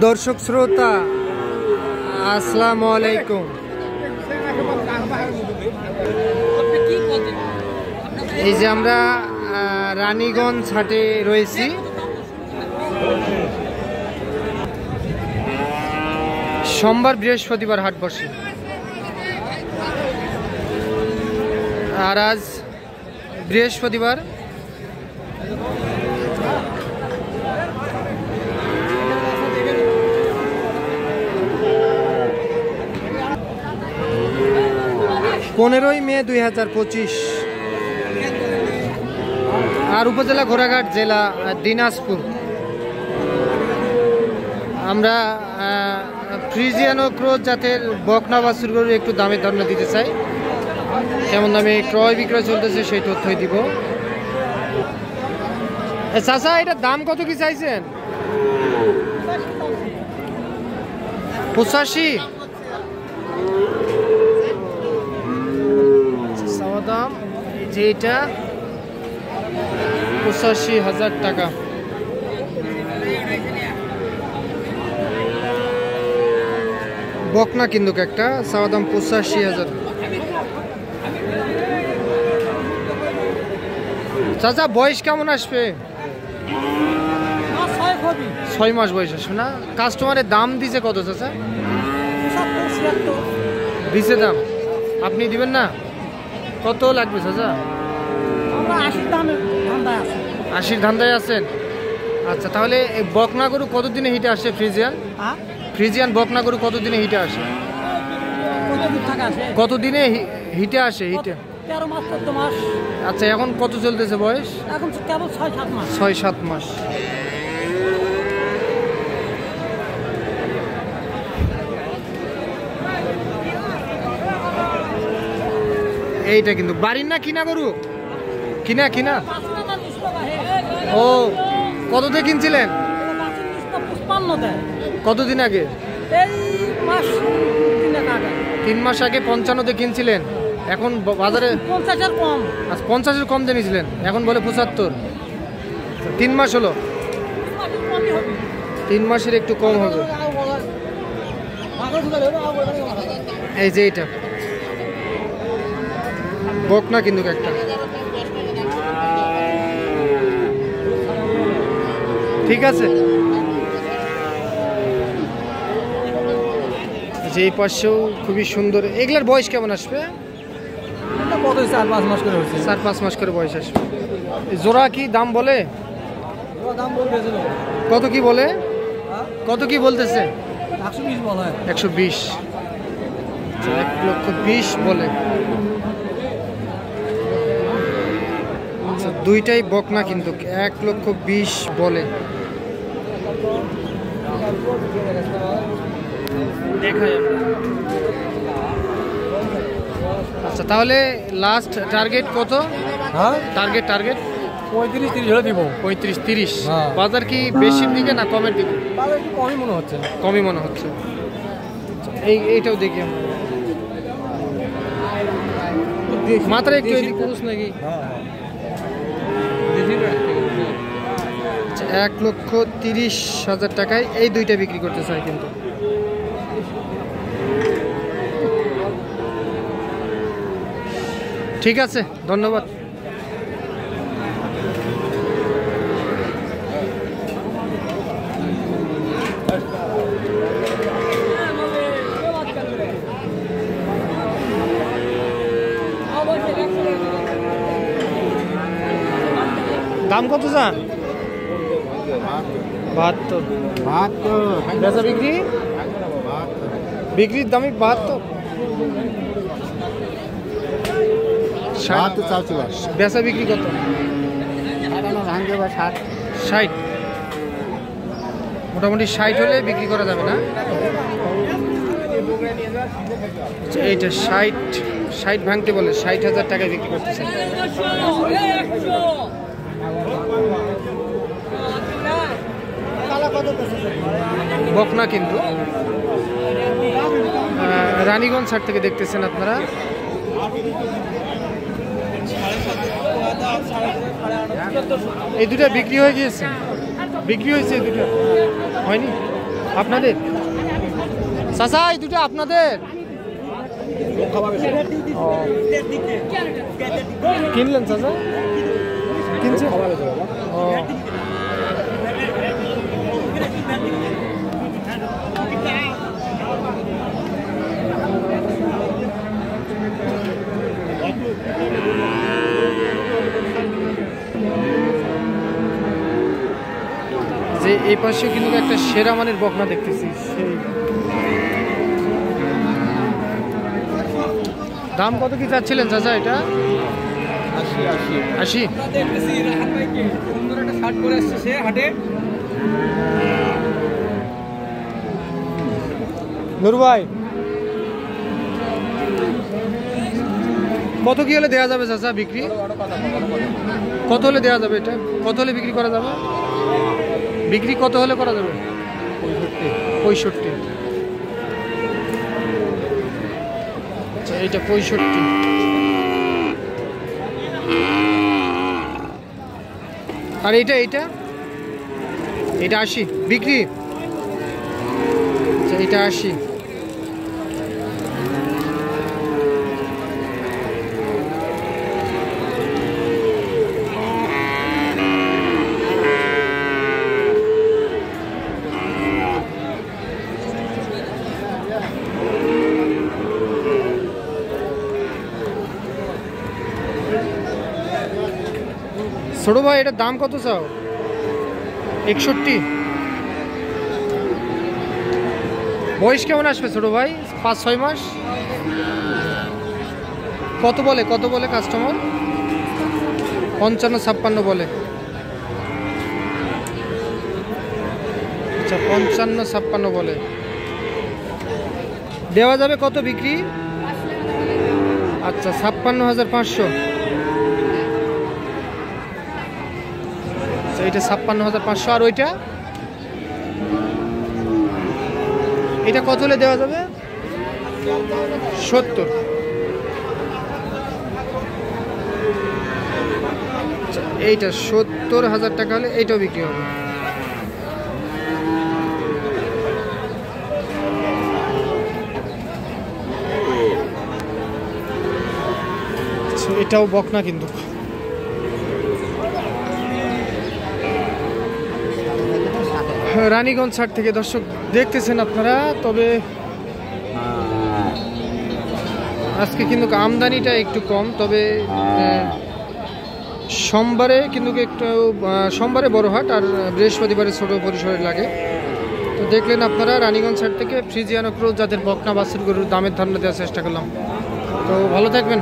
দর্শক শ্রোতা আসসালামু আলাইকুম। এই যে আমরা রানীগঞ্জ হাটে রয়েছি। সোমবার বৃহস্পতিবার হাট বসে, আর আজ বৃহস্পতিবার। পনেরোই মে 2025, আর উপজেলা ঘোড়াঘাট, জেলা দিনাজপুর। আমরা ফ্রিজিয়ান ও ক্রোজ জাতের বকনা বাছুরগুলো একটু দামে ধারণা দিতে চাই। কেমন দামে ক্রয় বিক্রয় চলতেছে সেই তথ্যই দিব। চাচা, এটার দাম কত কি চাইছেন? 85 চাওয়া দাম। যে এটা 85,000 টাকা। বকনা কিন্তু একটা, চাওয়া দাম 85,000। চাচা, বয়স কেমন আসবে? 6 মাস বয়স আসবে না? কাস্টমারের দাম দিছে কত চাচা? দিছে দাম, আপনি দিবেন না? কত লাগবে চাচা? 80 ধান্দায় আছেন। আচ্ছা, তাহলে এই বকনা গরু কতদিনে হিটে আসে? ফ্রিজিয়ান বকনা গরু কতদিনে হিটে আসে? কতদিনে হিটে আসে? হিটে 13 মাস 14 মাস। আচ্ছা, এখন কত চলতেছে বয়স? এখন কেবল 6-7 মাস। 6-7 মাস। এইটা কিন্তু বাড়ির না কিনা গরু? কিনা কিনা। ও, কত দিয়ে কিনছিলেন? কতদিন আগে? 3 মাস আগে 55 দিয়ে কিনছিলেন। এখন বাজারে 50-এর কম। আচ্ছা, 50-এর কম দিয়ে নিয়েছিলেন, এখন বলে 75। 3 মাস হলো, 3 মাসের একটু কম হবে। এই যে এইটা বকনা কিন্তু একটা। ঠিক আছে। যে এই পাশেও খুবই সুন্দর। এগুলার বয়স কেমন আসবে? 4-5 মাস করে হচ্ছে। 4-5 মাস করে বয়স আসবে। জোড়া কি দাম বলে? কত কি বলে? কত কি বলতেছে? 120 বলে। 120। 1,20,000 বলে। দুইটাই বকনা কিন্তু 1,20,000 বলে। আচ্ছা, তাহলে লাস্ট টার্গেট কত? হ্যাঁ, টার্গেট 35-30 হলে দিব। 35-30। বাজার কি বেশির দিকে না কমের দিকে? বাজার একটু কমই মনে হচ্ছে। কমই মনে হচ্ছে। এইটাও দেখি আমরা। মাত্রা একটু পুরুষ নাকি? 1,30,000 টাকায় এই দুইটা বিক্রি করতে চাই কিন্তু। ঠিক আছে, ধন্যবাদ। দাম কত চান? 72। বেচা বিক্রি? বিক্রির দামই 72। 60। বেচা বিক্রি কত? 60। মোটামুটি 60 হলে বিক্রি করা যাবে না? এইটা 60 ভাঙতে বলে 60,000 টাকায় বিক্রি করতে চাই। বকনা কিন্তু রানীগঞ্জ হাট থেকে দেখতেছেন আপনারা। এই দুটা বিক্রি হয়ে গিয়েছে, বিক্রি হয়েছে, এই দুটো হয়নি। আপনাদের চাচা এই দুটো আপনাদের? কিনলেন চাচা? কিনছে? ও যে এই পাশে কিন্তু একটা সেরা মানের বকনা দেখতেছি। সেই দাম কত কি চাচ্ছিলেন চাচা এটা? 80। নুর ভাই কত কি হলে দেওয়া যাবে চাচা বিক্রি? কত হলে দেওয়া যাবে এটা? কত হলে বিক্রি করা যাবে? বিক্রি কত হলে করা যাবে? 65। আচ্ছা এইটা 65। আর এইটা এইটা 80 বিক্রি। আচ্ছা এইটা 80। ছোট ভাই এটার দাম কত চাও? 61। বয়স কেমন আসবে ছোট ভাই? 5-6 মাস। কত বলে কাস্টমার? 55-56 বলে। আচ্ছা 55-56 বলে। দেওয়া যাবে কত বিক্রি? আচ্ছা 56,500। এটা 56,500। আর ওইটা এটা কত হলে দেওয়া যাবে? 70। এইটা 70,000 টাকা হলে এইটাও বিক্রি হবে। এটাও বকনা কিন্তু। রানীগঞ্জ হাট থেকে দর্শক দেখতেছেন আপনারা। তবে আজকে কিন্তু আমদানিটা একটু কম। তবে সোমবারে কিন্তু একটু সোমবারে বড় হাট আর বৃহস্পতিবারে ছোট পরিসরে লাগে। তো দেখলেন আপনারা রানীগঞ্জ হাট থেকে ফ্রিজিয়ান ক্রস জাতের বকনা বাছুর গরুর দামের ধারণা দেওয়ার চেষ্টা করলাম। তো ভালো থাকবেন।